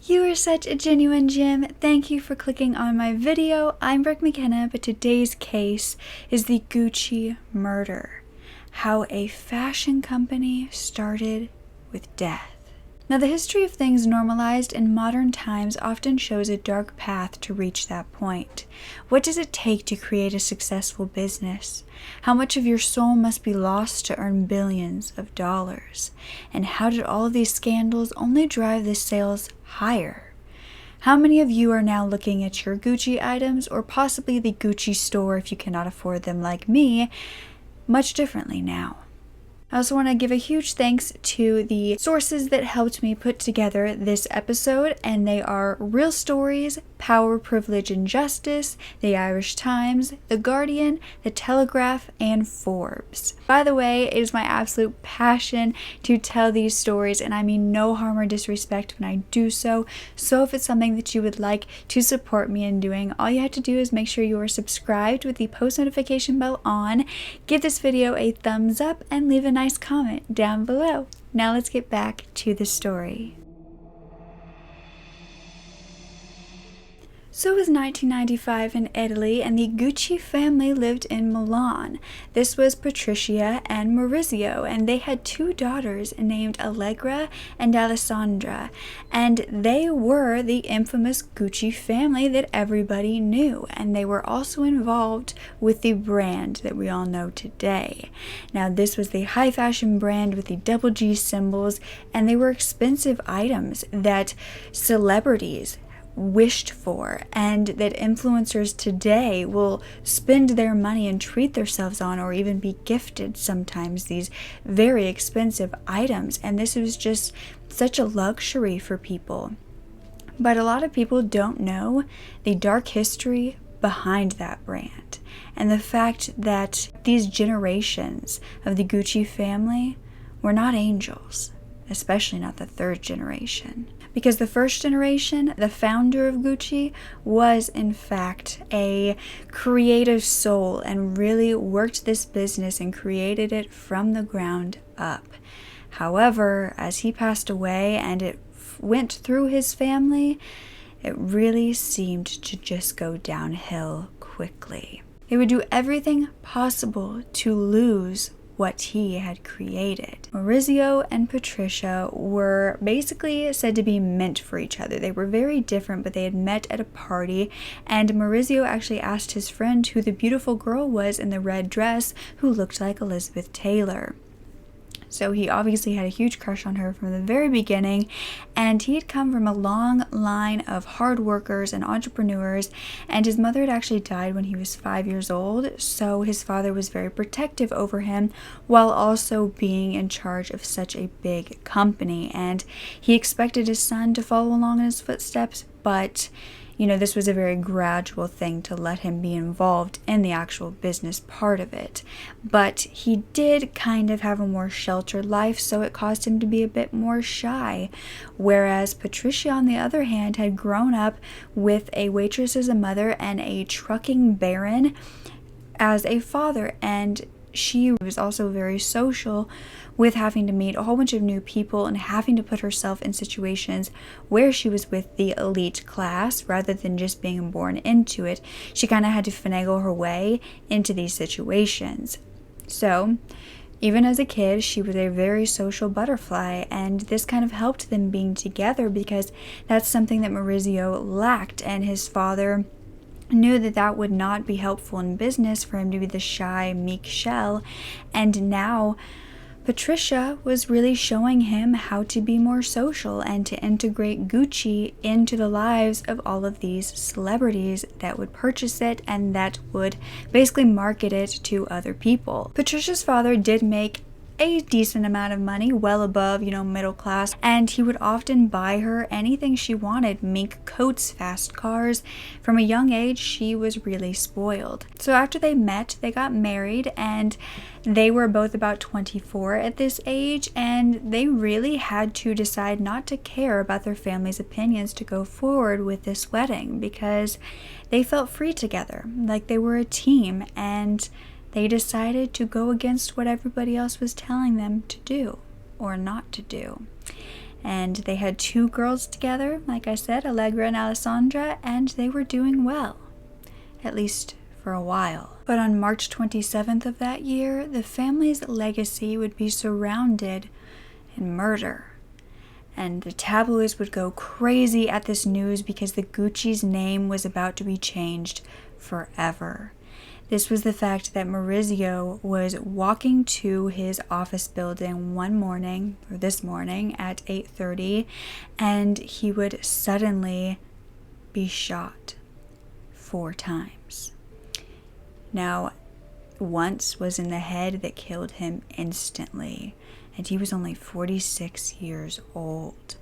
You are such a genuine gem. Thank you for clicking on my video. I'm Brooke McKenna, but today's case is the Gucci murder. How a fashion company started with death. Now, the history of things normalized in modern times often shows a dark path to reach that point. What does it take to create a successful business? How much of your soul must be lost to earn billions of dollars? And how did all of these scandals only drive the sales higher? How many of you are now looking at your Gucci items, or possibly the Gucci store if you cannot afford them like me, much differently now? I also want to give a huge thanks to the sources that helped me put together this episode, and they are Real Stories, Power, Privilege, and Justice, The Irish Times, The Guardian, The Telegraph, and Forbes. By the way, it is my absolute passion to tell these stories, and I mean no harm or disrespect when I do so. So if it's something that you would like to support me in doing, all you have to do is make sure you are subscribed with the post notification bell on, give this video a thumbs up, and leave a nice comment down below. Now let's get back to the story. So it was 1995 in Italy, and the Gucci family lived in Milan. This was Patricia and Maurizio, and they had two daughters named Allegra and Alessandra, and they were the infamous Gucci family that everybody knew, and they were also involved with the brand that we all know today. Now, this was the high fashion brand with the double G symbols, and they were expensive items that celebrities wished for, and that influencers today will spend their money and treat themselves on, or even be gifted sometimes these very expensive items. And this was just such a luxury for people. But a lot of people don't know the dark history behind that brand, and the fact that these generations of the Gucci family were not angels, especially not the third generation. Because the first generation, the founder of Gucci, was in fact a creative soul and really worked this business and created it from the ground up. However, as he passed away and it went through his family, it really seemed to just go downhill quickly. They would do everything possible to lose what he had created. Maurizio and Patricia were basically said to be meant for each other. They were very different, but they had met at a party, and Maurizio actually asked his friend who the beautiful girl was in the red dress who looked like Elizabeth Taylor. So he obviously had a huge crush on her from the very beginning, and he had come from a long line of hard workers and entrepreneurs, and his mother had actually died when he was 5 years old, so his father was very protective over him while also being in charge of such a big company, and he expected his son to follow along in his footsteps, but this was a very gradual thing to let him be involved in the actual business part of it. But he did kind of have a more sheltered life, so it caused him to be a bit more shy. Whereas Patricia, on the other hand, had grown up with a waitress as a mother and a trucking baron as a father, and she was also very social, with having to meet a whole bunch of new people and having to put herself in situations where she was with the elite class rather than just being born into it. She kind of had to finagle her way into these situations. So even as a kid, she was a very social butterfly, and this kind of helped them being together because that's something that Maurizio lacked, and his father knew that that would not be helpful in business for him to be the shy, meek shell. And now Patricia was really showing him how to be more social and to integrate Gucci into the lives of all of these celebrities that would purchase it and that would basically market it to other people. Patricia's father did make a decent amount of money, well above, middle class, and he would often buy her anything she wanted, mink coats, fast cars. From a young age, she was really spoiled. So after they met, they got married, and they were both about 24 at this age, and they really had to decide not to care about their family's opinions to go forward with this wedding because they felt free together, like they were a team, and they decided to go against what everybody else was telling them to do or not to do. And they had 2 girls together, like I said, Allegra and Alessandra, and they were doing well, at least for a while. But on March 27th of that year, the family's legacy would be surrounded in murder. And the tabloids would go crazy at this news because the Gucci's name was about to be changed forever. This was the fact that Maurizio was walking to his office building this morning at 8:30, and he would suddenly be shot 4 times. Now, once was in the head that killed him instantly, and he was only 46 years old.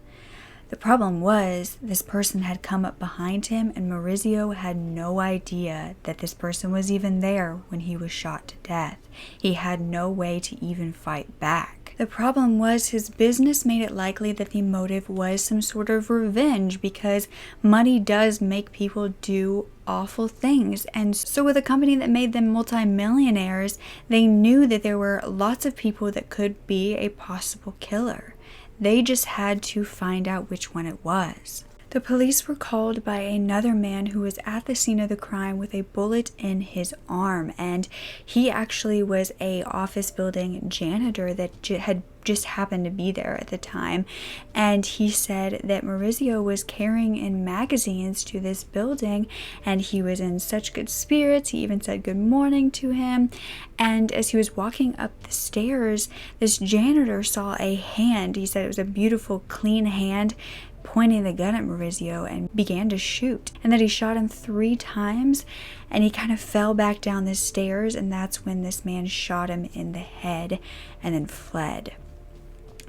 The problem was, this person had come up behind him, and Maurizio had no idea that this person was even there when he was shot to death. He had no way to even fight back. The problem was, his business made it likely that the motive was some sort of revenge, because money does make people do awful things. And so with a company that made them multimillionaires, they knew that there were lots of people that could be a possible killer. They just had to find out which one it was. The police were called by another man who was at the scene of the crime with a bullet in his arm, and he actually was a office building janitor that had just happened to be there at the time. And he said that Maurizio was carrying in magazines to this building, and he was in such good spirits. He even said good morning to him. And as he was walking up the stairs, this janitor saw a hand. He said it was a beautiful, clean hand pointing the gun at Maurizio, and began to shoot. And that he shot him 3 times, and he kind of fell back down the stairs, and that's when this man shot him in the head and then fled.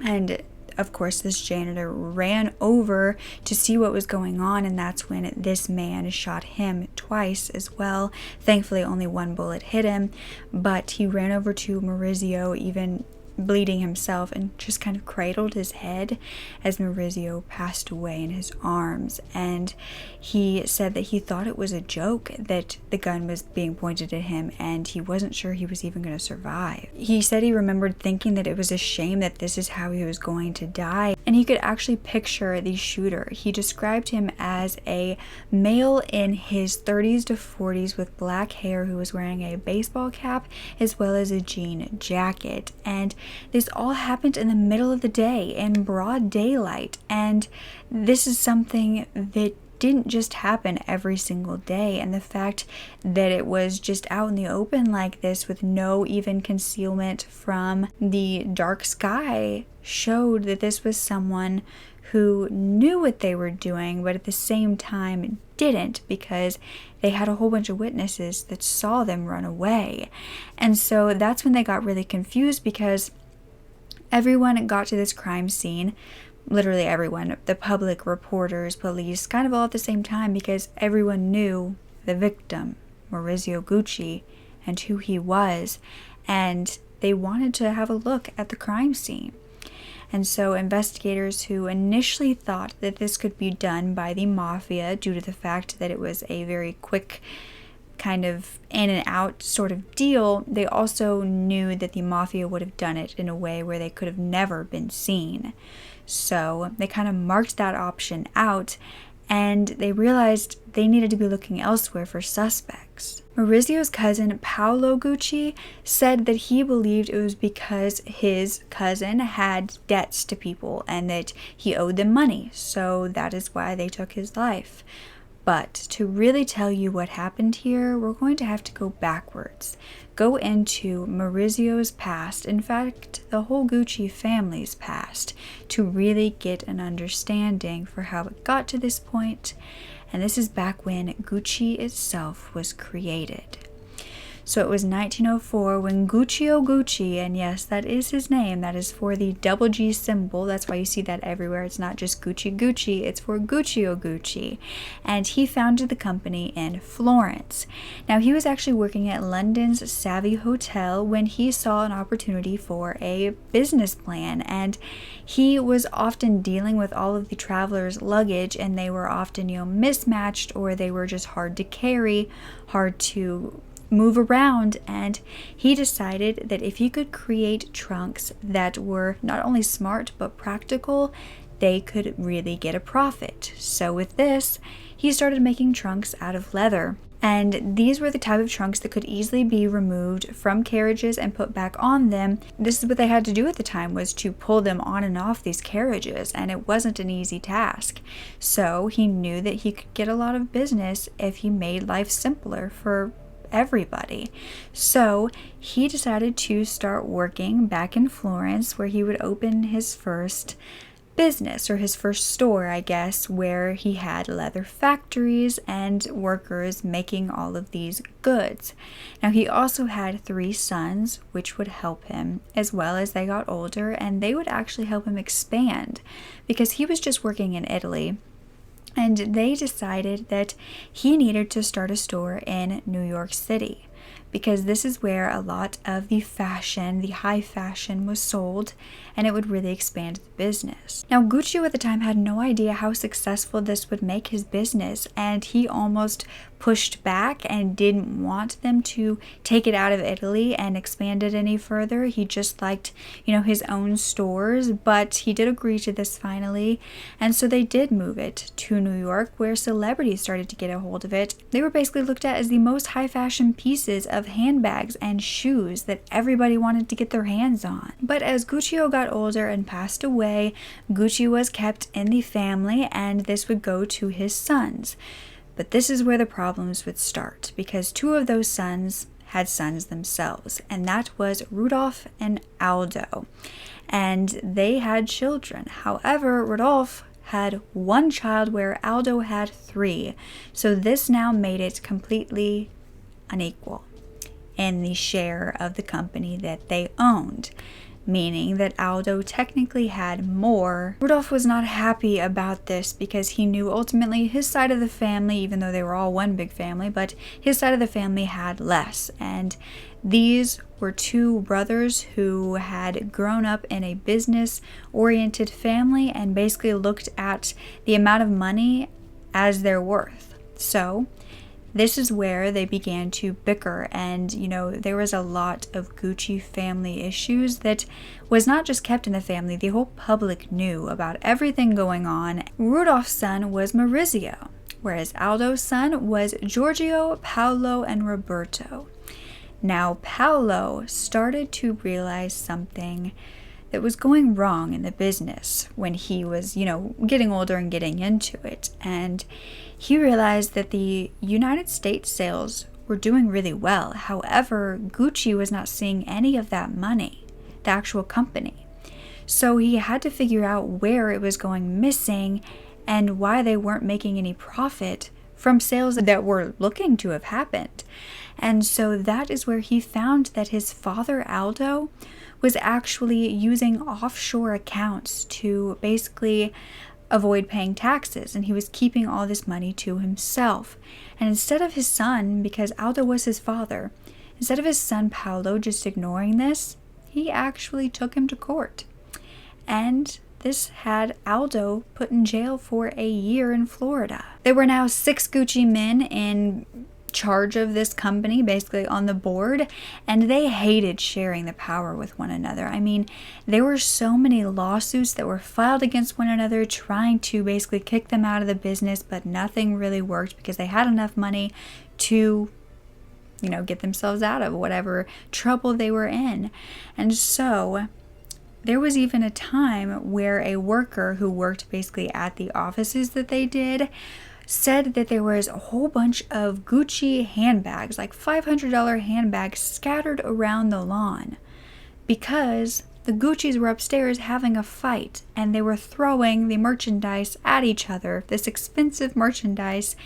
And of course, this janitor ran over to see what was going on, and that's when this man shot him twice as well. Thankfully, only 1 bullet hit him, but he ran over to Maurizio, even bleeding himself, and just kind of cradled his head as Maurizio passed away in his arms. And he said that he thought it was a joke that the gun was being pointed at him, and he wasn't sure he was even going to survive. He said he remembered thinking that it was a shame that this is how he was going to die, and he could actually picture the shooter. He described him as a male in his 30s to 40s with black hair who was wearing a baseball cap as well as a jean jacket. And this all happened in the middle of the day in broad daylight, and this is something that didn't just happen every single day. And the fact that it was just out in the open like this with no even concealment from the dark sky showed that this was someone who knew what they were doing, but at the same time didn't, because they had a whole bunch of witnesses that saw them run away. And so that's when they got really confused, because everyone got to this crime scene, literally everyone, the public, reporters, police, kind of all at the same time, because everyone knew the victim, Maurizio Gucci, and who he was, and they wanted to have a look at the crime scene. And so investigators who initially thought that this could be done by the mafia due to the fact that it was a very quick kind of in and out sort of deal, they also knew that the mafia would have done it in a way where they could have never been seen. So they kind of marked that option out, and they realized they needed to be looking elsewhere for suspects. Maurizio's cousin, Paolo Gucci, said that he believed it was because his cousin had debts to people and that he owed them money, so that is why they took his life. But to really tell you what happened here, we're going to have to go backwards. Go into Maurizio's past, in fact, the whole Gucci family's past, to really get an understanding for how it got to this point. And this is back when Gucci itself was created. So it was 1904 when Guccio Gucci, and yes, that is his name, that is for the double G symbol, that's why you see that everywhere, it's not just Gucci Gucci, it's for Guccio Gucci, and he founded the company in Florence. Now he was actually working at London's Savvy Hotel when he saw an opportunity for a business plan, and he was often dealing with all of the travelers' luggage, and they were often, mismatched, or they were just hard to carry, hard to move around, and he decided that if he could create trunks that were not only smart but practical, they could really get a profit. So with this, he started making trunks out of leather. And these were the type of trunks that could easily be removed from carriages and put back on them. This is what they had to do at the time, was to pull them on and off these carriages, and it wasn't an easy task. So he knew that he could get a lot of business if he made life simpler for everybody. So he decided to start working back in Florence, where he would open his first business, or his first store, I guess, where he had leather factories and workers making all of these goods. Now, he also had 3 sons, which would help him as well as they got older, and they would actually help him expand because he was just working in Italy. And they decided that he needed to start a store in New York City, because this is where a lot of the fashion, the high fashion, was sold, and it would really expand the business. Now, Guccio at the time had no idea how successful this would make his business, and he almost pushed back and didn't want them to take it out of Italy and expand it any further. He just liked, his own stores, but he did agree to this finally, and so they did move it to New York, where celebrities started to get a hold of it. They were basically looked at as the most high fashion pieces of handbags and shoes that everybody wanted to get their hands on. But as Guccio got older and passed away, Gucci was kept in the family, and this would go to his sons. But this is where the problems would start, because 2 of those sons had sons themselves, and that was Rudolph and Aldo. And they had children. However, Rudolph had 1 child where Aldo had 3. So this now made it completely unequal in the share of the company that they owned, meaning that Aldo technically had more. Rudolph was not happy about this because he knew ultimately his side of the family, even though they were all one big family, but his side of the family had less. And these were 2 brothers who had grown up in a business-oriented family and basically looked at the amount of money as their worth. So this is where they began to bicker, and there was a lot of Gucci family issues that was not just kept in the family. The whole public knew about everything going on. Rudolph's son was Maurizio, whereas Aldo's son was Giorgio, Paolo, and Roberto. Now, Paolo started to realize something that was going wrong in the business when he was, getting older and getting into it. And he realized that the United States sales were doing really well. However, Gucci was not seeing any of that money, the actual company. So he had to figure out where it was going missing and why they weren't making any profit from sales that were looking to have happened. And so that is where he found that his father, Aldo, was actually using offshore accounts to basically avoid paying taxes, and he was keeping all this money to himself. And instead of his son, because Aldo was his father, instead of his son Paolo just ignoring this, he actually took him to court. And this had Aldo put in jail for a year in Florida. There were now 6 Gucci men in charge of this company, basically on the board, and they hated sharing the power with one another. I mean, there were so many lawsuits that were filed against one another trying to basically kick them out of the business, but nothing really worked because they had enough money to get themselves out of whatever trouble they were in. And so there was even a time where a worker who worked basically at the offices that they did said that there was a whole bunch of Gucci handbags, like $500 handbags, scattered around the lawn because the Guccis were upstairs having a fight and they were throwing the merchandise at each other, this expensive merchandise,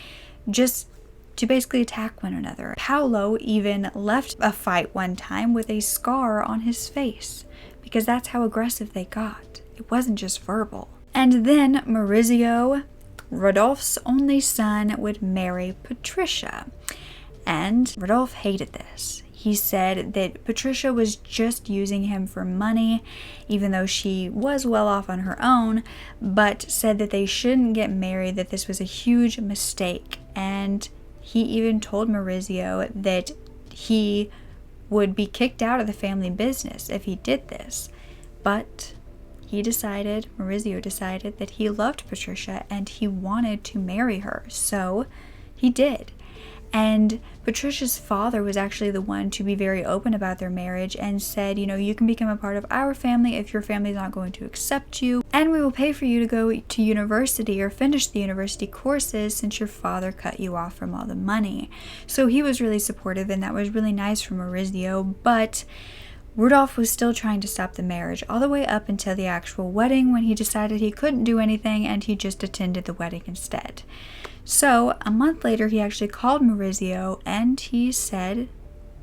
just to basically attack one another. Paolo even left a fight one time with a scar on his face because that's how aggressive they got. It wasn't just verbal. And then Maurizio, Rodolphe's only son, would marry Patricia. And Rodolphe hated this. He said that Patricia was just using him for money, even though she was well off on her own, but said that they shouldn't get married, that this was a huge mistake. And he even told Maurizio that he would be kicked out of the family business if he did this. But Maurizio decided that he loved Patricia and he wanted to marry her. So he did. And Patricia's father was actually the one to be very open about their marriage and said, you can become a part of our family if your family is not going to accept you, and we will pay for you to go to university or finish the university courses since your father cut you off from all the money. So he was really supportive, and that was really nice for Maurizio, but Rudolph was still trying to stop the marriage all the way up until the actual wedding, when he decided he couldn't do anything and he just attended the wedding instead. So a month later, he actually called Maurizio and he said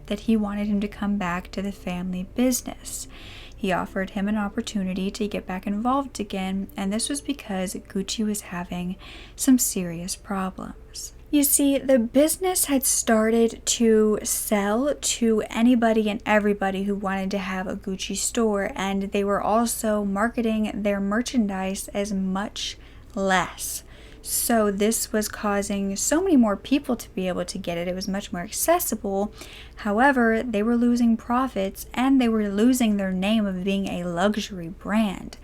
that he wanted him to come back to the family business. He offered him an opportunity to get back involved again, and this was because Gucci was having some serious problems. You see, the business had started to sell to anybody and everybody who wanted to have a Gucci store, and they were also marketing their merchandise as much less. So this was causing so many more people to be able to get it. It was much more accessible. However, they were losing profits and they were losing their name of being a luxury brand.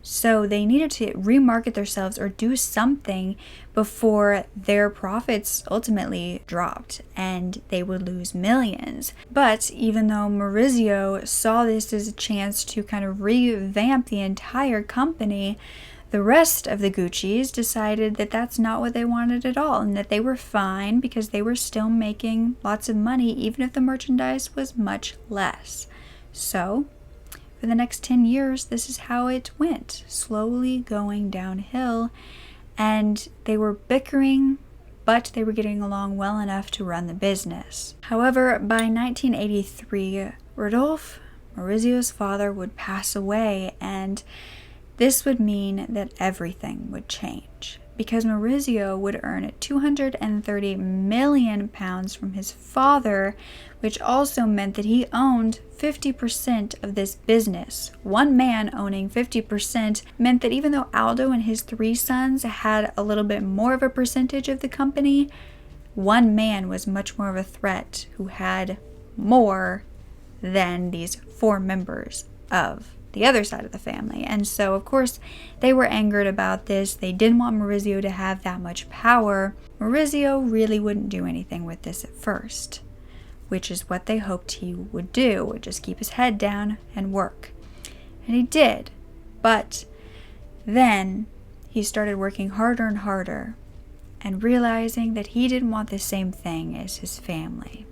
So they needed to remarket themselves or do something before their profits ultimately dropped and they would lose millions. But even though Maurizio saw this as a chance to kind of revamp the entire company, the rest of the Guccis decided that that's not what they wanted at all, and that they were fine because they were still making lots of money even if the merchandise was much less. So for the next 10 years, this is how it went, slowly going downhill, and they were bickering, but they were getting along well enough to run the business. However, by 1983, Rodolphe, Maurizio's father, would pass away, and this would mean that everything would change, because Maurizio would earn 230 million pounds from his father, which also meant that he owned 50% of this business. One man owning 50% meant that even though Aldo and his 3 sons had a little bit more of a percentage of the company, one man was much more of a threat who had more than these 4 members of the other side of the family. And so, of course, they were angered about this. They didn't want Maurizio to have that much power. Maurizio really wouldn't do anything with this at first, which is what they hoped he would do, would just keep his head down and work. And he did. But then he started working harder and harder and realizing that he didn't want the same thing as his family.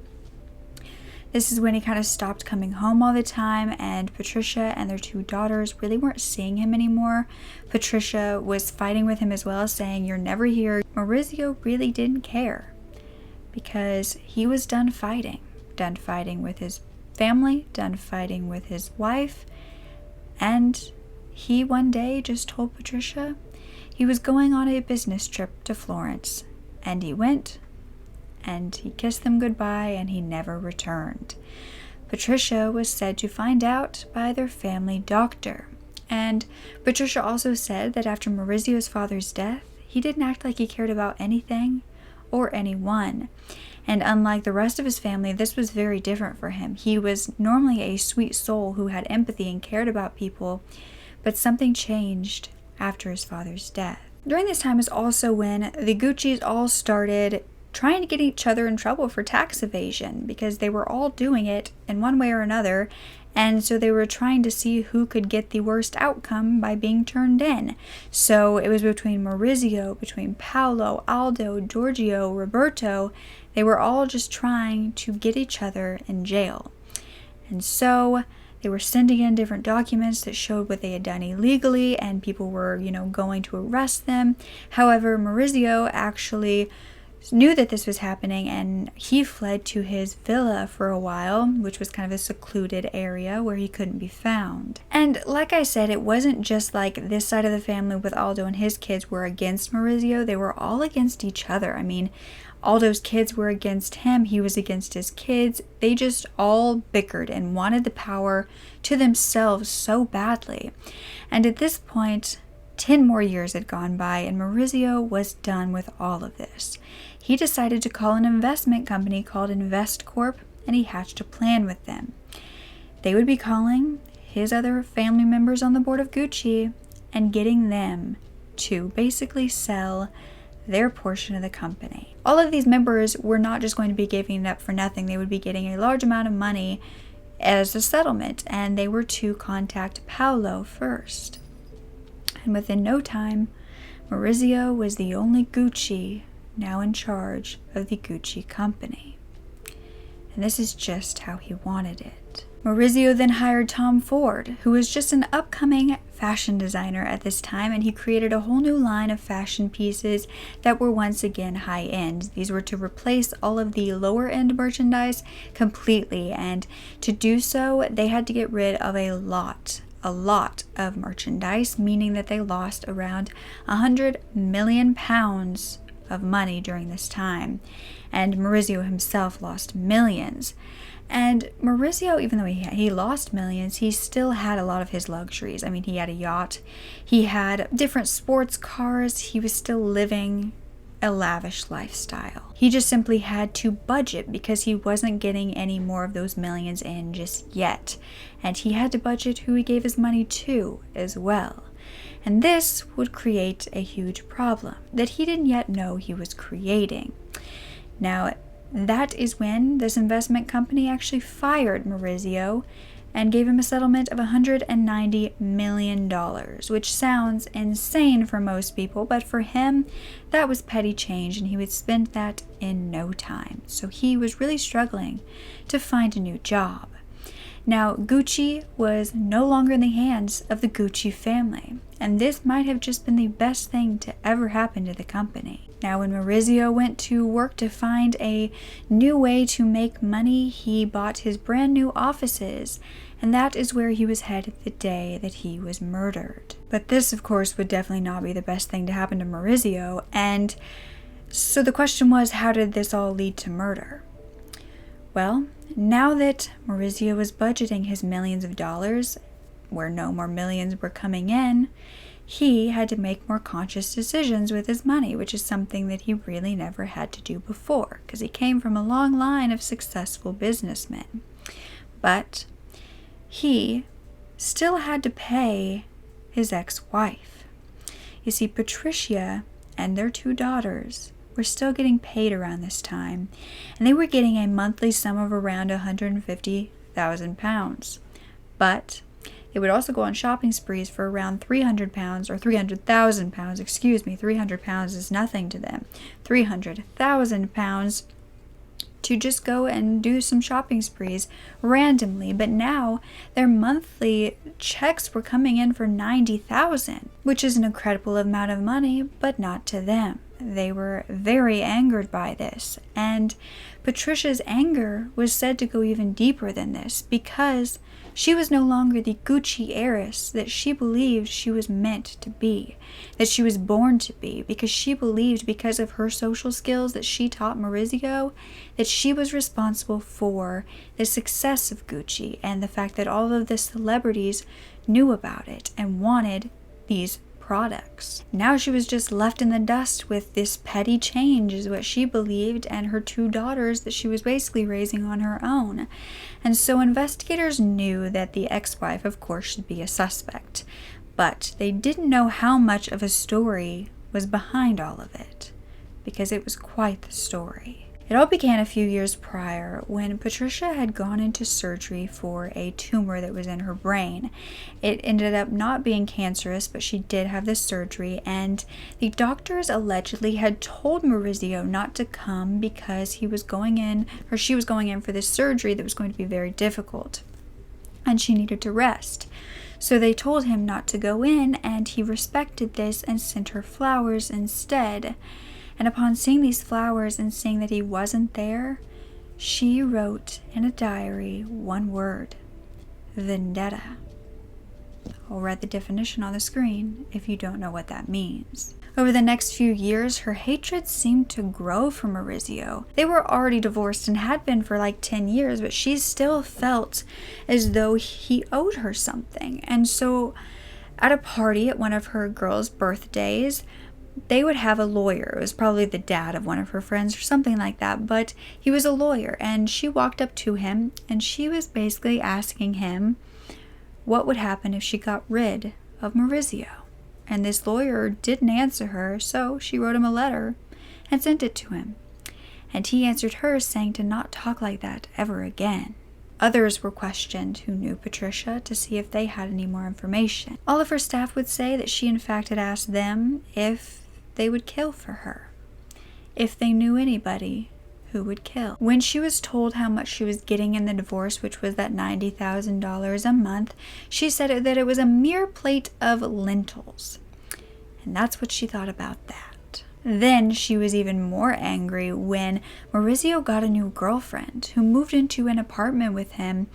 This is when he kind of stopped coming home all the time, and Patricia and their 2 daughters really weren't seeing him anymore. Patricia was fighting with him as well, saying, "You're never here." Maurizio really didn't care because he was done fighting with his family, done fighting with his wife, and he one day just told Patricia he was going on a business trip to Florence, and he went. And he kissed them goodbye and he never returned. Patricia was said to find out by their family doctor. And Patricia also said that after Maurizio's father's death, he didn't act like he cared about anything or anyone. And unlike the rest of his family, this was very different for him. He was normally a sweet soul who had empathy and cared about people, but something changed after his father's death. During this time is also when the Guccis all started trying to get each other in trouble for tax evasion, because they were all doing it in one way or another, and so they were trying to see who could get the worst outcome by being turned in. So it was between Maurizio, between Paolo, Aldo, Giorgio, Roberto. They were all just trying to get each other in jail. And so they were sending in different documents that showed what they had done illegally, and people were, going to arrest them. However, Maurizio actually knew that this was happening, and he fled to his villa for a while, which was kind of a secluded area where he couldn't be found. And like I said, it wasn't just like this side of the family with Aldo and his kids were against Maurizio. They were all against each other. I mean, Aldo's kids were against him. He was against his kids. They just all bickered and wanted the power to themselves so badly. And at this point, 10 more years had gone by, and Maurizio was done with all of this. He decided to call an investment company called InvestCorp, and he hatched a plan with them. They would be calling his other family members on the board of Gucci and getting them to basically sell their portion of the company. All of these members were not just going to be giving it up for nothing. They would be getting a large amount of money as a settlement, and they were to contact Paolo first. And within no time, Maurizio was the only Gucci now in charge of the Gucci company. And this is just how he wanted it. Maurizio then hired Tom Ford, who was just an upcoming fashion designer at this time, and he created a whole new line of fashion pieces that were once again high-end. These were to replace all of the lower-end merchandise completely, and to do so, they had to get rid of a lot of merchandise, meaning that they lost around 100 million pounds of money during this time, and Maurizio himself lost millions. And Maurizio, even though he lost millions, he still had a lot of his luxuries. I mean, he had a yacht, he had different sports cars, he was still living a lavish lifestyle. He just simply had to budget because he wasn't getting any more of those millions in just yet. And he had to budget who he gave his money to as well. And this would create a huge problem that he didn't yet know he was creating. Now, that is when this investment company actually fired Maurizio and gave him a settlement of $190 million, which sounds insane for most people, but for him, that was petty change, and he would spend that in no time. So he was really struggling to find a new job. Now, Gucci was no longer in the hands of the Gucci family, and this might have just been the best thing to ever happen to the company. Now, when Maurizio went to work to find a new way to make money, he bought his brand new offices, and that is where he was headed the day that he was murdered. But this, of course, would definitely not be the best thing to happen to Maurizio, and so the question was, how did this all lead to murder? Well, now that Maurizio was budgeting his millions of dollars, where no more millions were coming in, he had to make more conscious decisions with his money, which is something that he really never had to do before, because he came from a long line of successful businessmen. But he still had to pay his ex-wife. You see, Patricia and their 2 daughters were still getting paid around this time, and they were getting a monthly sum of around £150,000. But they would also go on shopping sprees for around £300 or £300,000, excuse me, £300 is nothing to them. £300,000 to just go and do some shopping sprees randomly, but now their monthly checks were coming in for $90,000, which is an incredible amount of money, but not to them. They were very angered by this, and Patricia's anger was said to go even deeper than this, because she was no longer the Gucci heiress that she believed she was meant to be, that she was born to be, because she believed, because of her social skills that she taught Maurizio, that she was responsible for the success of Gucci and the fact that all of the celebrities knew about it and wanted these products. Now she was just left in the dust with this petty change, is what she believed, and her 2 daughters that she was basically raising on her own. And so investigators knew that the ex-wife, of course, should be a suspect, but they didn't know how much of a story was behind all of it, because it was quite the story. It all began a few years prior when Patricia had gone into surgery for a tumor that was in her brain. It ended up not being cancerous, but she did have this surgery, and the doctors allegedly had told Maurizio not to come because he was going in, or she was going in for this surgery that was going to be very difficult, and she needed to rest. So they told him not to go in, and he respected this and sent her flowers instead. And upon seeing these flowers and seeing that he wasn't there, she wrote in a diary one word: vendetta. I'll write the definition on the screen if you don't know what that means. Over the next few years, her hatred seemed to grow for Maurizio. They were already divorced and had been for like 10 years, but she still felt as though he owed her something. And so at a party at one of her girls' birthdays, they would have a lawyer. It was probably the dad of one of her friends or something like that, but he was a lawyer, and she walked up to him and she was basically asking him what would happen if she got rid of Maurizio. And this lawyer didn't answer her, so she wrote him a letter and sent it to him. And he answered her saying to not talk like that ever again. Others were questioned who knew Patricia to see if they had any more information. All of her staff would say that she in fact had asked them if they would kill for her, if they knew anybody who would kill. When she was told how much she was getting in the divorce, which was that $90,000 a month, she said that it was a mere plate of lentils. And that's what she thought about that. Then she was even more angry when Maurizio got a new girlfriend who moved into an apartment with him,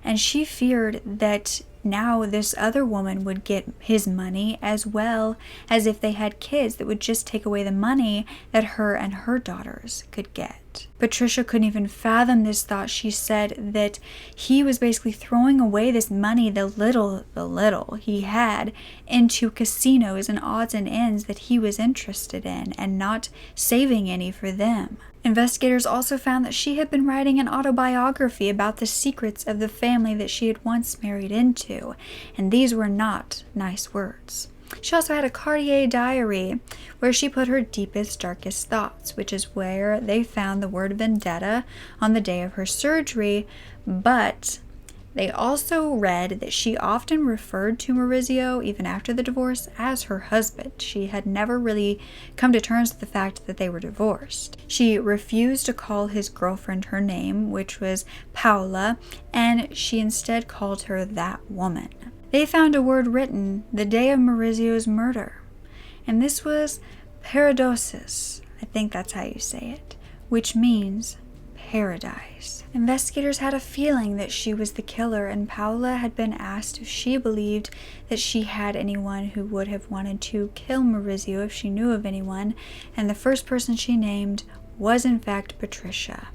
and she feared that now this other woman would get his money, as well as if they had kids that would just take away the money that her and her daughters could get. Patricia couldn't even fathom this thought. She said that he was basically throwing away this money, the little he had, into casinos and odds and ends that he was interested in, and not saving any for them. Investigators also found that she had been writing an autobiography about the secrets of the family that she had once married into, and these were not nice words. She also had a Cartier diary where she put her deepest, darkest thoughts, which is where they found the word vendetta on the day of her surgery, but they also read that she often referred to Maurizio, even after the divorce, as her husband. She had never really come to terms with the fact that they were divorced. She refused to call his girlfriend her name, which was Paola, and she instead called her that woman. They found a word written the day of Maurizio's murder, and this was paradosis. I think that's how you say it, which means paradise. Investigators had a feeling that she was the killer, and Paola had been asked if she believed that she had anyone who would have wanted to kill Maurizio if she knew of anyone, and the first person she named was in fact Patricia.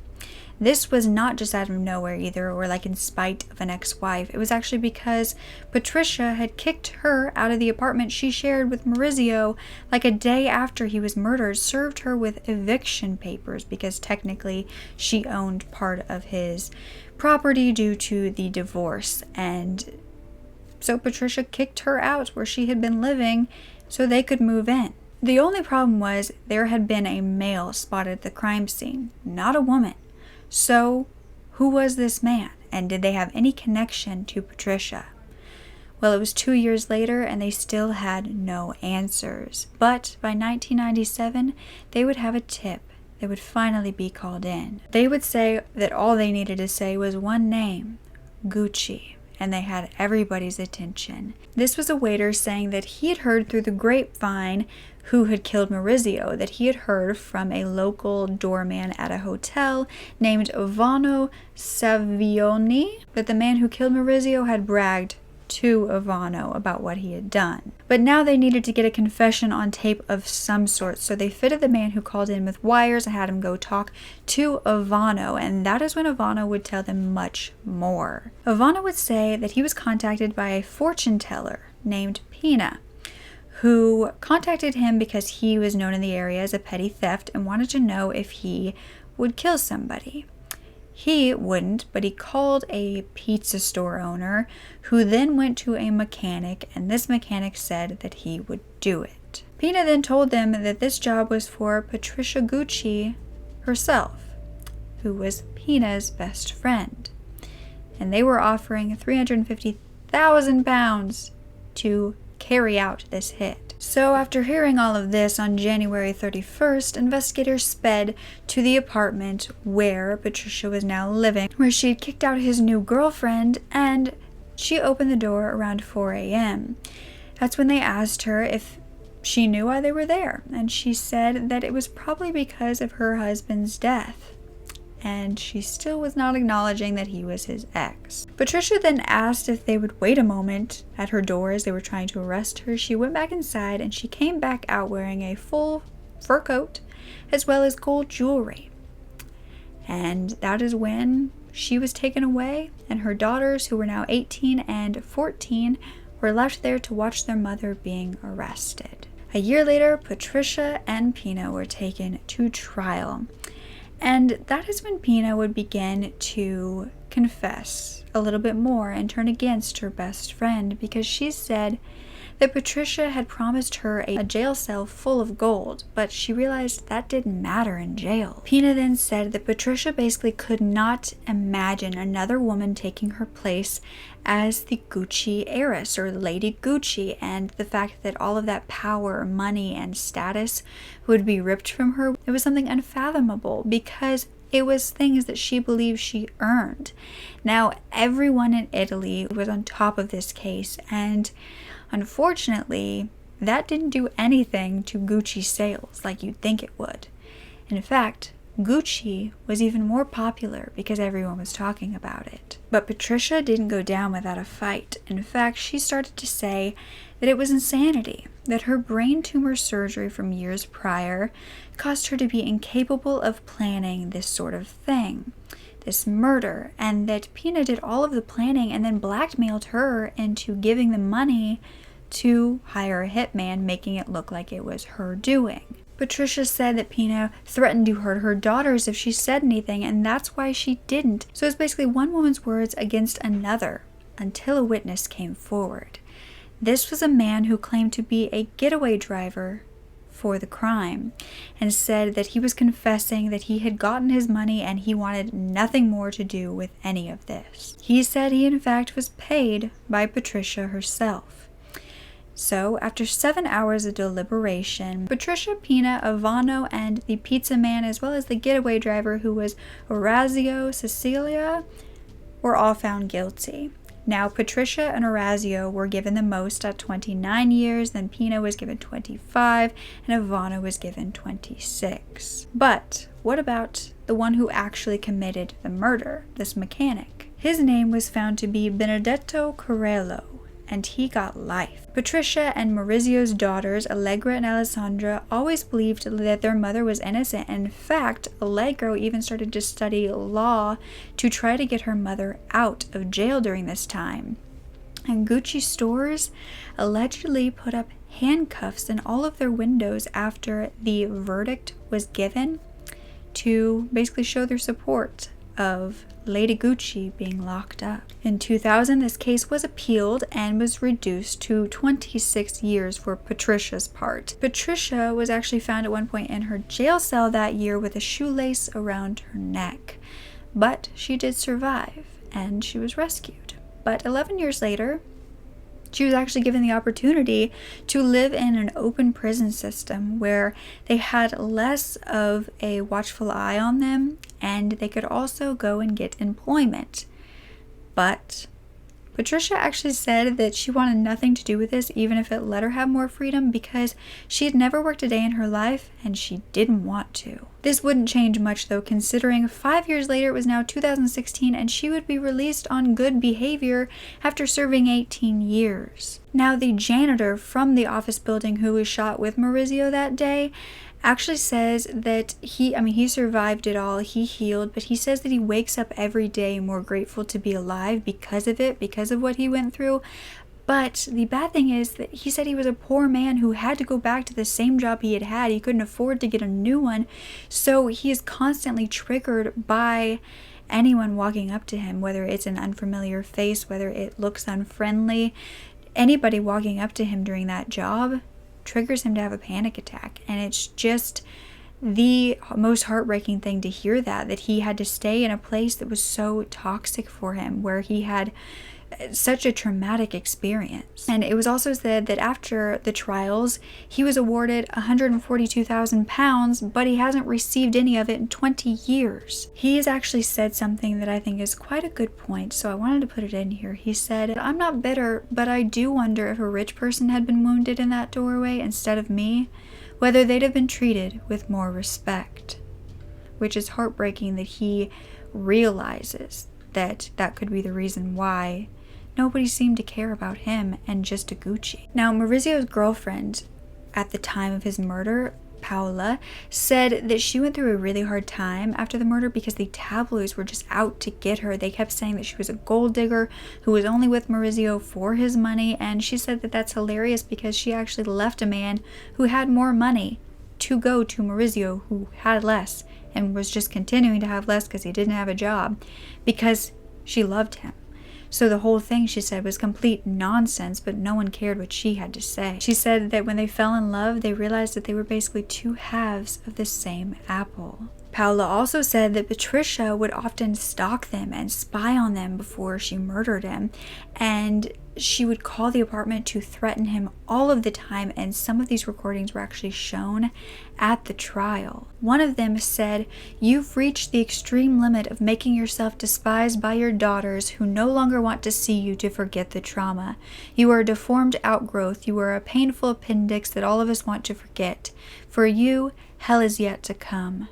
This was not just out of nowhere either, or like in spite of an ex-wife. It was actually because Patricia had kicked her out of the apartment she shared with Maurizio like a day after he was murdered, served her with eviction papers because technically she owned part of his property due to the divorce. And so Patricia kicked her out where she had been living so they could move in. The only problem was there had been a male spotted at the crime scene, not a woman. So, who was this man, and did they have any connection to Patricia? Well, it was 2 years later, and they still had no answers. But by 1997, they would have a tip that would finally be called in. They would say that all they needed to say was one name, Gucci, and they had everybody's attention. This was a waiter saying that he had heard through the grapevine who had killed Maurizio, that he had heard from a local doorman at a hotel named Ivano Savioni that the man who killed Maurizio had bragged to Ivano about what he had done. But now they needed to get a confession on tape of some sort, so they fitted the man who called in with wires and had him go talk to Ivano, and that is when Ivano would tell them much more. Ivano would say that he was contacted by a fortune teller named Pina, who contacted him because he was known in the area as a petty theft and wanted to know if he would kill somebody. He wouldn't, but he called a pizza store owner who then went to a mechanic, and this mechanic said that he would do it. Pina then told them that this job was for Patricia Gucci herself, who was Pina's best friend, and they were offering £350,000 to carry out this hit. So after hearing all of this, on January 31st, investigators sped to the apartment where Patricia was now living, where she had kicked out his new girlfriend, and she opened the door around 4 a.m. That's when they asked her if she knew why they were there, and she said that it was probably because of her husband's death. And she still was not acknowledging that he was his ex. Patricia then asked if they would wait a moment at her door as they were trying to arrest her. She went back inside and she came back out wearing a full fur coat as well as gold jewelry. And that is when she was taken away, and her daughters, who were now 18 and 14, were left there to watch their mother being arrested. A year later, Patricia and Pina were taken to trial. And that is when Pina would begin to confess a little bit more and turn against her best friend, because she said that Patricia had promised her a jail cell full of gold, but she realized that didn't matter in jail. Pina then said that Patricia basically could not imagine another woman taking her place as the Gucci heiress, or Lady Gucci, and the fact that all of that power, money, and status would be ripped from her, it was something unfathomable, because it was things that she believed she earned. Now, everyone in Italy was on top of this case, and unfortunately, that didn't do anything to Gucci's sales like you'd think it would. In fact, Gucci was even more popular because everyone was talking about it. But Patricia didn't go down without a fight. In fact, she started to say that it was insanity, that her brain tumor surgery from years prior caused her to be incapable of planning this sort of thing, this murder, and that Pina did all of the planning and then blackmailed her into giving the money to hire a hitman, making it look like it was her doing. Patricia said that Pina threatened to hurt her daughters if she said anything, and that's why she didn't. So it's basically one woman's words against another until a witness came forward. This was a man who claimed to be a getaway driver for the crime, and said that he was confessing that he had gotten his money and he wanted nothing more to do with any of this. He said he in fact was paid by Patricia herself. So, after 7 hours of deliberation, Patricia, Pina, Ivano, and the pizza man, as well as the getaway driver who was Orazio Cecilia, were all found guilty. Now, Patricia and Orazio were given the most at 29 years, then Pina was given 25, and Ivano was given 26. But what about the one who actually committed the murder, this mechanic? His name was found to be Benedetto Carello, and he got life. Patricia and Maurizio's daughters, Allegra and Alessandra, always believed that their mother was innocent. In fact, Allegra even started to study law to try to get her mother out of jail during this time. And Gucci stores allegedly put up handcuffs in all of their windows after the verdict was given to basically show their support of Lady Gucci being locked up. In 2000, this case was appealed and was reduced to 26 years for Patricia's part. Patricia was actually found at one point in her jail cell that year with a shoelace around her neck. But she did survive, and she was rescued. But 11 years later, she was actually given the opportunity to live in an open prison system where they had less of a watchful eye on them, and they could also go and get employment. But Patricia actually said that she wanted nothing to do with this, even if it let her have more freedom, because she had never worked a day in her life and she didn't want to. This wouldn't change much though, considering 5 years later it was now 2016 and she would be released on good behavior after serving 18 years. Now, the janitor from the office building who was shot with Maurizio that day actually says that he survived it all, he healed, but he says that he wakes up every day more grateful to be alive because of it, because of what he went through. But the bad thing is that he said he was a poor man who had to go back to the same job he had. He couldn't afford to get a new one, so he is constantly triggered by anyone walking up to him, whether it's an unfamiliar face, whether it looks unfriendly. Anybody walking up to him during that job triggers him to have a panic attack, and it's just the most heartbreaking thing to hear that he had to stay in a place that was so toxic for him, where he had such a traumatic experience. And it was also said that after the trials, he was awarded £142,000, but he hasn't received any of it in 20 years. He has actually said something that I think is quite a good point, so I wanted to put it in here. He said, "I'm not bitter, but I do wonder if a rich person had been wounded in that doorway instead of me, whether they'd have been treated with more respect." Which is heartbreaking that he realizes that that could be the reason why nobody seemed to care about him and just a Gucci. Now, Maurizio's girlfriend at the time of his murder, Paola, said that she went through a really hard time after the murder because the tabloids were just out to get her. They kept saying that she was a gold digger who was only with Maurizio for his money, and she said that that's hilarious because she actually left a man who had more money to go to Maurizio who had less, and was just continuing to have less because he didn't have a job, because she loved him. So the whole thing, she said, was complete nonsense, but no one cared what she had to say. She said that when they fell in love, they realized that they were basically two halves of the same apple. Paula also said that Patricia would often stalk them and spy on them before she murdered him, and she would call the apartment to threaten him all of the time, and some of these recordings were actually shown at the trial. One of them said, "You've reached the extreme limit of making yourself despised by your daughters who no longer want to see you to forget the trauma. You are a deformed outgrowth. You are a painful appendix that all of us want to forget. For you, hell is yet to come."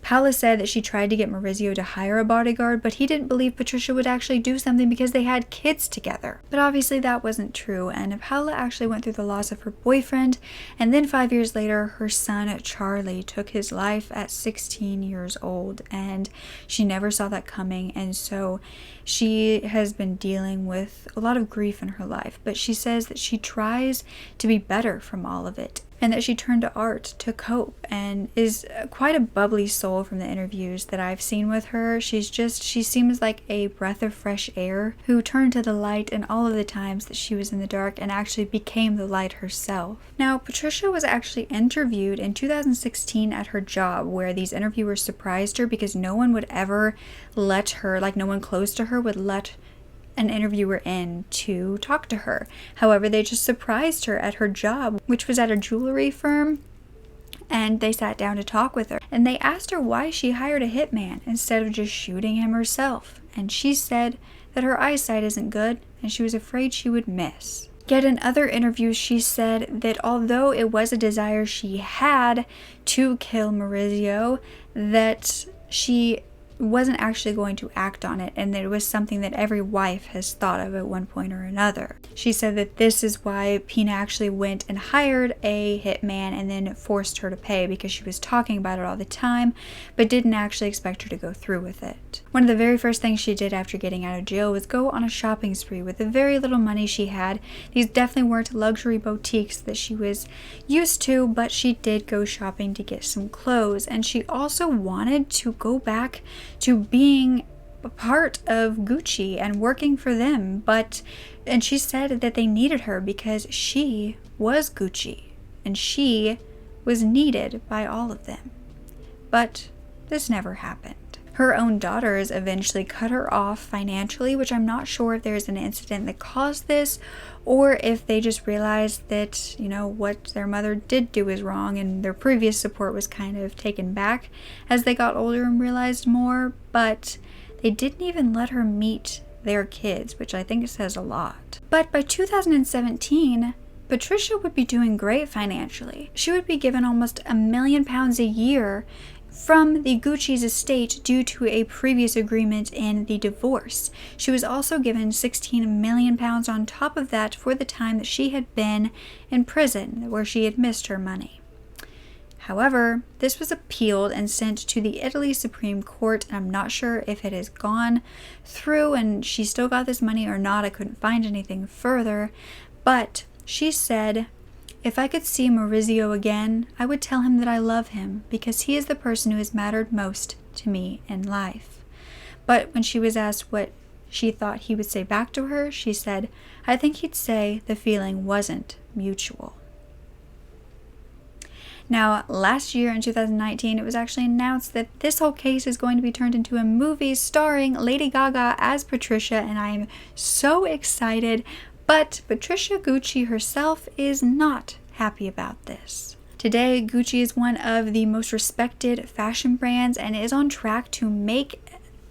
Paula said that she tried to get Maurizio to hire a bodyguard, but he didn't believe Patricia would actually do something because they had kids together. But obviously that wasn't true, and Paula actually went through the loss of her boyfriend, and then 5 years later, her son Charlie took his life at 16 years old, and she never saw that coming, and so she has been dealing with a lot of grief in her life. But she says that she tries to be better from all of it, and that she turned to art to cope, and is quite a bubbly soul from the interviews that I've seen with her. She seems like a breath of fresh air who turned to the light in all of the times that she was in the dark and actually became the light herself. Now, Patricia was actually interviewed in 2016 at her job, where these interviewers surprised her because no one would ever let her, like no one close to her would let an interviewer in to talk to her. However, they just surprised her at her job, which was at a jewelry firm, and they sat down to talk with her. And they asked her why she hired a hitman instead of just shooting him herself. And she said that her eyesight isn't good and she was afraid she would miss. Yet in other interviews, she said that although it was a desire she had to kill Maurizio, that she wasn't actually going to act on it, and that it was something that every wife has thought of at one point or another. She said that this is why Pina actually went and hired a hitman and then forced her to pay, because she was talking about it all the time, but didn't actually expect her to go through with it. One of the very first things she did after getting out of jail was go on a shopping spree with the very little money she had. These definitely weren't luxury boutiques that she was used to, but she did go shopping to get some clothes, and she also wanted to go back to being a part of Gucci and working for them, and she said that they needed her because she was Gucci and she was needed by all of them. But this never happened. Her own daughters eventually cut her off financially, which I'm not sure if there's an incident that caused this, or if they just realized that, what their mother did do is wrong, and their previous support was kind of taken back as they got older and realized more. But they didn't even let her meet their kids, which I think says a lot. But by 2017, Patricia would be doing great financially. She would be given almost £1 million a year from the Gucci's estate due to a previous agreement in the divorce. She was also given £16 million on top of that for the time that she had been in prison, where she had missed her money. However, this was appealed and sent to the Italy Supreme Court, and I'm not sure if it has gone through and she still got this money or not. I couldn't find anything further, but she said, "If I could see Maurizio again, I would tell him that I love him because he is the person who has mattered most to me in life." But when she was asked what she thought he would say back to her, she said, "I think he'd say the feeling wasn't mutual." Now, last year in 2019, it was actually announced that this whole case is going to be turned into a movie starring Lady Gaga as Patricia, and I am so excited. But Patricia Gucci herself is not happy about this. Today, Gucci is one of the most respected fashion brands and is on track to make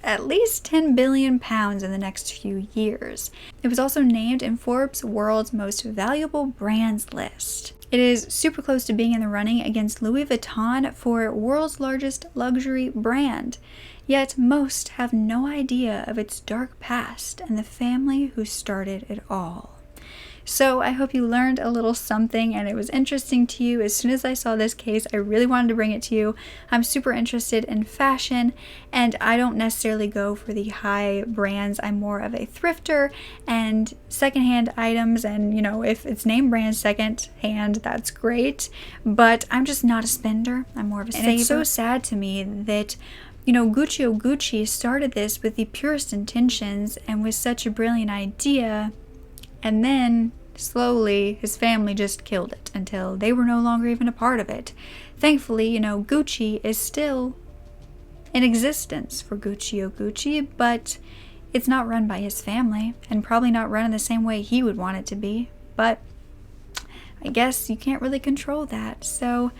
at least £10 billion in the next few years. It was also named in Forbes' World's Most Valuable Brands list. It is super close to being in the running against Louis Vuitton for world's largest luxury brand. Yet most have no idea of its dark past and the family who started it all. So I hope you learned a little something and it was interesting to you. As soon as I saw this case, I really wanted to bring it to you. I'm super interested in fashion, and I don't necessarily go for the high brands. I'm more of a thrifter and secondhand items, and if it's name brand secondhand, that's great, but I'm just not a spender. I'm more of a saver. And it's so sad to me that Guccio Gucci started this with the purest intentions and was such a brilliant idea, and then slowly his family just killed it until they were no longer even a part of it. Thankfully, Gucci is still in existence for Guccio Gucci, but it's not run by his family, and probably not run in the same way he would want it to be. But I guess you can't really control that. So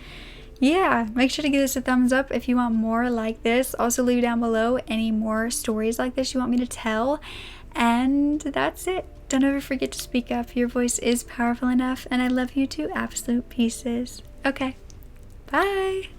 yeah, make sure to give this a thumbs up if you want more like this. Also leave down below any more stories like this you want me to tell. And that's it. Don't ever forget to speak up. Your voice is powerful enough, and I love you to absolute pieces. Okay, bye.